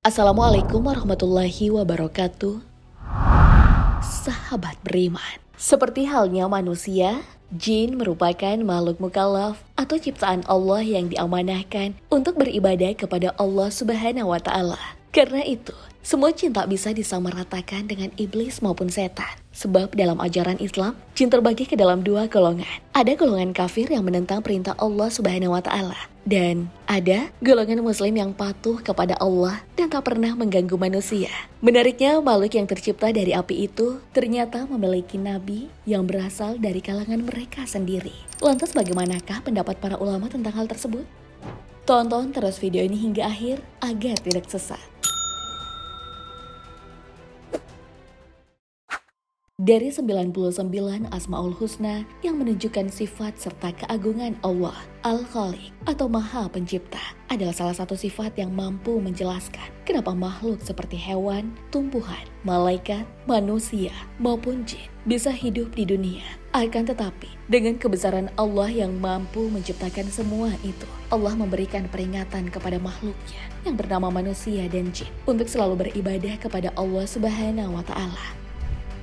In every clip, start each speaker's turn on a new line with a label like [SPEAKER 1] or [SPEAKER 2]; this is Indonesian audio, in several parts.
[SPEAKER 1] Assalamualaikum warahmatullahi wabarakatuh. Sahabat beriman, seperti halnya manusia, jin merupakan makhluk mukallaf atau ciptaan Allah yang diamanahkan untuk beribadah kepada Allah Subhanahu wa Ta'ala. Karena itu, semua jin tak bisa disamaratakan dengan iblis maupun setan. Sebab dalam ajaran Islam, jin terbagi ke dalam dua golongan. Ada golongan kafir yang menentang perintah Allah Subhanahu wa Ta'ala. Dan ada golongan muslim yang patuh kepada Allah dan tak pernah mengganggu manusia. Menariknya, makhluk yang tercipta dari api itu ternyata memiliki nabi yang berasal dari kalangan mereka sendiri. Lantas bagaimanakah pendapat para ulama tentang hal tersebut? Tonton terus video ini hingga akhir agar tidak sesat. Dari 99 Asmaul Husna yang menunjukkan sifat serta keagungan Allah, Al-Khaliq atau Maha Pencipta, adalah salah satu sifat yang mampu menjelaskan kenapa makhluk seperti hewan, tumbuhan, malaikat, manusia, maupun jin bisa hidup di dunia. Akan tetapi, dengan kebesaran Allah yang mampu menciptakan semua itu, Allah memberikan peringatan kepada makhluknya yang bernama manusia dan jin untuk selalu beribadah kepada Allah Subhanahu wa Ta'ala.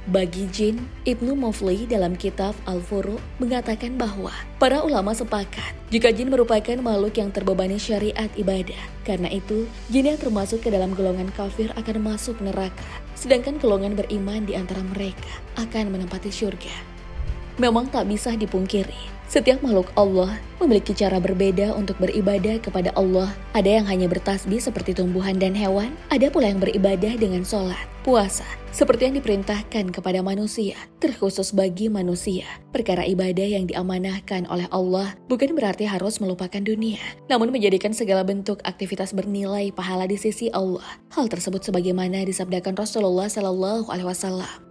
[SPEAKER 1] Bagi jin, Ibnu Muflih dalam kitab Al-Furu' mengatakan bahwa para ulama sepakat jika jin merupakan makhluk yang terbebani syariat ibadah. Karena itu, jin yang termasuk ke dalam golongan kafir akan masuk neraka, sedangkan golongan beriman di antara mereka akan menempati syurga. Memang tak bisa dipungkiri, setiap makhluk Allah memiliki cara berbeda untuk beribadah kepada Allah. Ada yang hanya bertasbih seperti tumbuhan dan hewan, ada pula yang beribadah dengan sholat, puasa, seperti yang diperintahkan kepada manusia. Terkhusus bagi manusia, perkara ibadah yang diamanahkan oleh Allah bukan berarti harus melupakan dunia, namun menjadikan segala bentuk aktivitas bernilai pahala di sisi Allah. Hal tersebut sebagaimana disabdakan Rasulullah SAW.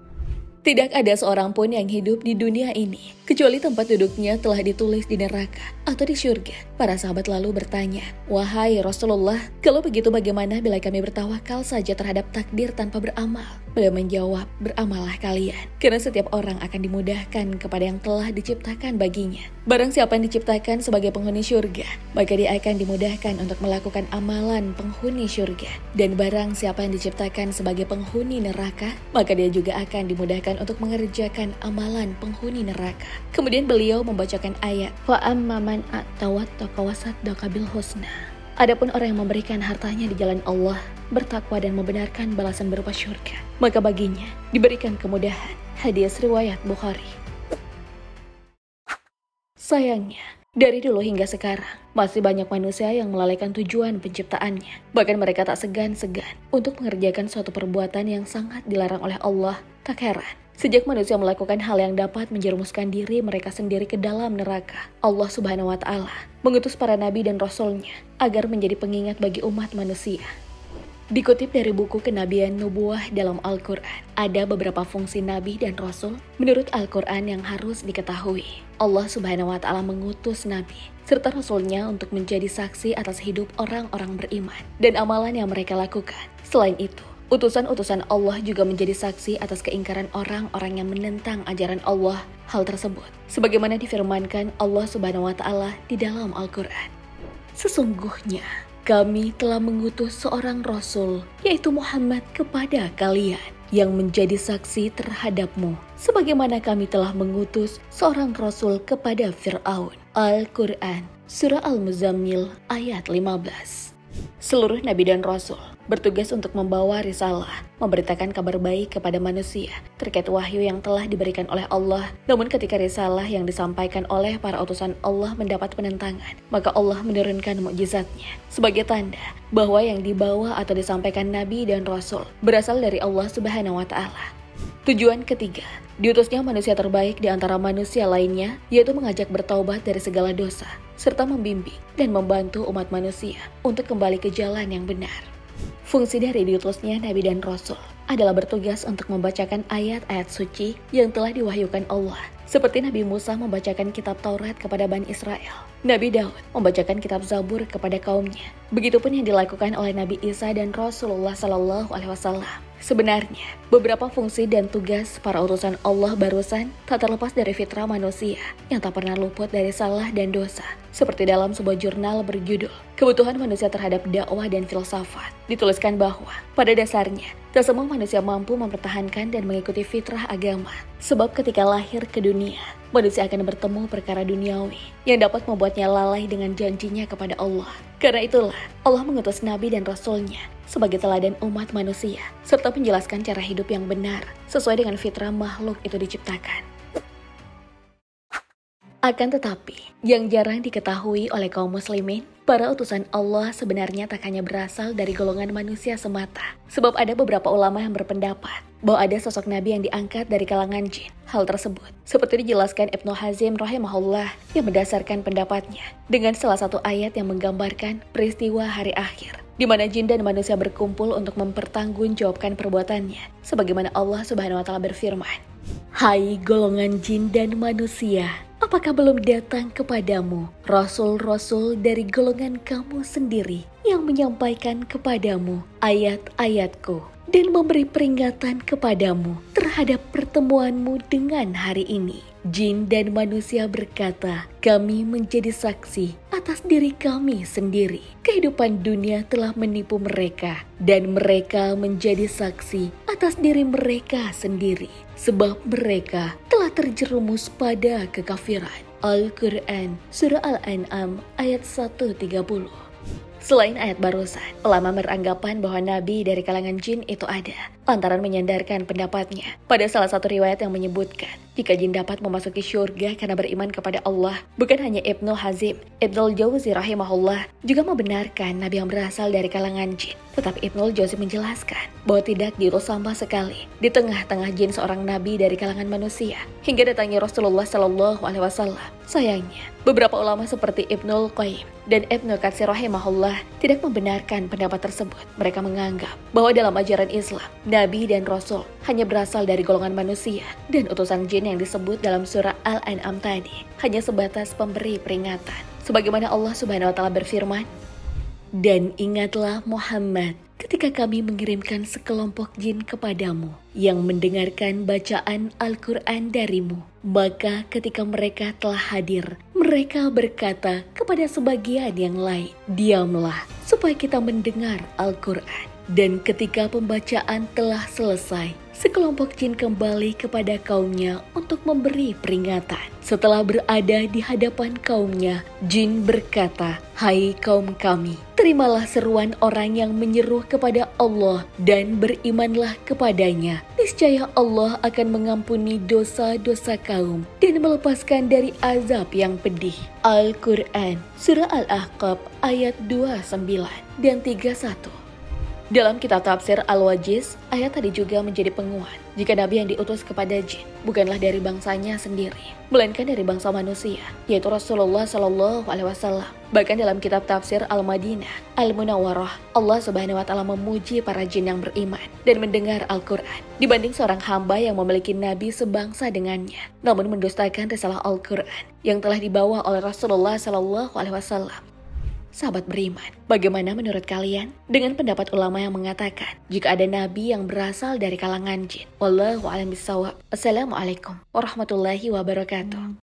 [SPEAKER 1] Tidak ada seorang pun yang hidup di dunia ini kecuali tempat duduknya telah ditulis di neraka atau di syurga. Para sahabat lalu bertanya, "Wahai Rasulullah, kalau begitu bagaimana bila kami bertawakal saja terhadap takdir tanpa beramal?" Beliau menjawab, "Beramallah kalian, karena setiap orang akan dimudahkan kepada yang telah diciptakan baginya. Barang siapa yang diciptakan sebagai penghuni syurga, maka dia akan dimudahkan untuk melakukan amalan penghuni syurga. Dan barang siapa yang diciptakan sebagai penghuni neraka, maka dia juga akan dimudahkan untuk mengerjakan amalan penghuni neraka." Kemudian beliau membacakan ayat, "Fa amma man atawattaqa wasaddaqa bil husna." Adapun orang yang memberikan hartanya di jalan Allah, bertakwa dan membenarkan balasan berupa syurga, maka baginya diberikan kemudahan. Hadis riwayat Bukhari. Sayangnya, dari dulu hingga sekarang, masih banyak manusia yang melalaikan tujuan penciptaannya. Bahkan mereka tak segan-segan untuk mengerjakan suatu perbuatan yang sangat dilarang oleh Allah. Tak heran, sejak manusia melakukan hal yang dapat menjerumuskan diri mereka sendiri ke dalam neraka, Allah Subhanahu wa Ta'ala mengutus para nabi dan rasulnya agar menjadi pengingat bagi umat manusia. Dikutip dari buku Kenabian Nubuwah dalam Al-Quran, ada beberapa fungsi nabi dan rasul menurut Al-Quran yang harus diketahui. Allah Subhanahu wa Ta'ala mengutus nabi serta rasulnya untuk menjadi saksi atas hidup orang-orang beriman dan amalan yang mereka lakukan. Selain itu, utusan-utusan Allah juga menjadi saksi atas keingkaran orang-orang yang menentang ajaran Allah. Hal tersebut sebagaimana difirmankan Allah Subhanahu wa Ta'ala di dalam Al-Quran, "Sesungguhnya kami telah mengutus seorang Rasul, yaitu Muhammad kepada kalian, yang menjadi saksi terhadapmu, sebagaimana kami telah mengutus seorang Rasul kepada Fir'aun." Al-Quran, Surah Al-Muzammil, ayat 15. Seluruh nabi dan rasul bertugas untuk membawa risalah, memberitakan kabar baik kepada manusia terkait wahyu yang telah diberikan oleh Allah. Namun ketika risalah yang disampaikan oleh para utusan Allah mendapat penentangan, maka Allah menurunkan mukjizatnya sebagai tanda bahwa yang dibawa atau disampaikan nabi dan rasul berasal dari Allah Subhanahu wa Ta'ala. Tujuan ketiga, diutusnya manusia terbaik di antara manusia lainnya, yaitu mengajak bertaubat dari segala dosa, serta membimbing dan membantu umat manusia untuk kembali ke jalan yang benar. Fungsi dari diutusnya nabi dan rasul adalah bertugas untuk membacakan ayat-ayat suci yang telah diwahyukan Allah seperti Nabi Musa membacakan kitab Taurat kepada Bani Israel. Nabi Daud membacakan kitab Zabur kepada kaumnya. Begitupun yang dilakukan oleh Nabi Isa dan Rasulullah SAW. Sebenarnya, beberapa fungsi dan tugas para utusan Allah barusan tak terlepas dari fitrah manusia yang tak pernah luput dari salah dan dosa. Seperti dalam sebuah jurnal berjudul Kebutuhan Manusia Terhadap Dakwah dan Filsafat, dituliskan bahwa pada dasarnya tak semua manusia mampu mempertahankan dan mengikuti fitrah agama. Sebab ketika lahir ke dunia, manusia akan bertemu perkara duniawi yang dapat membuatnya lalai dengan janjinya kepada Allah. Karena itulah Allah mengutus Nabi dan Rasul-Nya sebagai teladan umat manusia, serta menjelaskan cara hidup yang benar sesuai dengan fitrah makhluk itu diciptakan. Akan tetapi, yang jarang diketahui oleh kaum muslimin, para utusan Allah sebenarnya tak hanya berasal dari golongan manusia semata. Sebab ada beberapa ulama yang berpendapat bahwa ada sosok Nabi yang diangkat dari kalangan jin. Hal tersebut seperti dijelaskan Ibnu Hazim rahimahullah yang mendasarkan pendapatnya dengan salah satu ayat yang menggambarkan peristiwa hari akhir, di mana jin dan manusia berkumpul untuk mempertanggungjawabkan perbuatannya. Sebagaimana Allah Subhanahu wa taala berfirman, "Hai golongan jin dan manusia, apakah belum datang kepadamu rasul-rasul dari golongan kamu sendiri yang menyampaikan kepadamu ayat-ayatku dan memberi peringatan kepadamu terhadap pertemuanmu dengan hari ini?" Jin dan manusia berkata, "Kami menjadi saksi atas diri kami sendiri. Kehidupan dunia telah menipu mereka, dan mereka menjadi saksi atas diri mereka sendiri, sebab mereka telah terjerumus pada kekafiran." Al-Quran, Surah Al-An'am, ayat 130. Selain ayat barusan, ulama beranggapan bahwa nabi dari kalangan jin itu ada, lantaran menyandarkan pendapatnya pada salah satu riwayat yang menyebutkan jika jin dapat memasuki syurga karena beriman kepada Allah. Bukan hanya Ibnu Hazim, Ibnul Jauzi rahimahullah juga membenarkan nabi yang berasal dari kalangan jin. Tetapi Ibnul Jauzi menjelaskan bahwa tidak diutus sama sekali di tengah-tengah jin seorang nabi dari kalangan manusia hingga datangnya Rasulullah SAW. Sayangnya, beberapa ulama seperti Ibnul Qayyim dan Ibnu Katsir rahimahullah tidak membenarkan pendapat tersebut. Mereka menganggap bahwa dalam ajaran Islam, nabi dan rasul hanya berasal dari golongan manusia, dan utusan jin yang disebut dalam surah Al-An'am tadi hanya sebatas pemberi peringatan. Sebagaimana Allah Subhanahu wa taala berfirman, "Dan ingatlah Muhammad ketika kami mengirimkan sekelompok jin kepadamu yang mendengarkan bacaan Al-Quran darimu. Maka ketika mereka telah hadir, mereka berkata kepada sebagian yang lain, 'Diamlah supaya kita mendengar Al-Quran.' Dan ketika pembacaan telah selesai, sekelompok jin kembali kepada kaumnya untuk memberi peringatan. Setelah berada di hadapan kaumnya, jin berkata, 'Hai kaum kami, terimalah seruan orang yang menyeru kepada Allah dan berimanlah kepadanya. Niscaya Allah akan mengampuni dosa-dosa kaum dan melepaskan dari azab yang pedih." Al-Quran, Surah Al-Ahqaf ayat 29 dan 31. Dalam kitab tafsir Al-Wajiz, ayat tadi juga menjadi penguat jika nabi yang diutus kepada jin bukanlah dari bangsanya sendiri, melainkan dari bangsa manusia, yaitu Rasulullah SAW. Bahkan dalam kitab tafsir Al-Madinah, Al-Munawwarah, Allah Subhanahu wa taala memuji para jin yang beriman dan mendengar Al-Quran dibanding seorang hamba yang memiliki nabi sebangsa dengannya, namun mendustakan risalah Al-Quran yang telah dibawa oleh Rasulullah SAW. Sahabat beriman, bagaimana menurut kalian dengan pendapat ulama yang mengatakan jika ada nabi yang berasal dari kalangan jin? Wallahu a'lam bishawab. Assalamualaikum warahmatullahi wabarakatuh.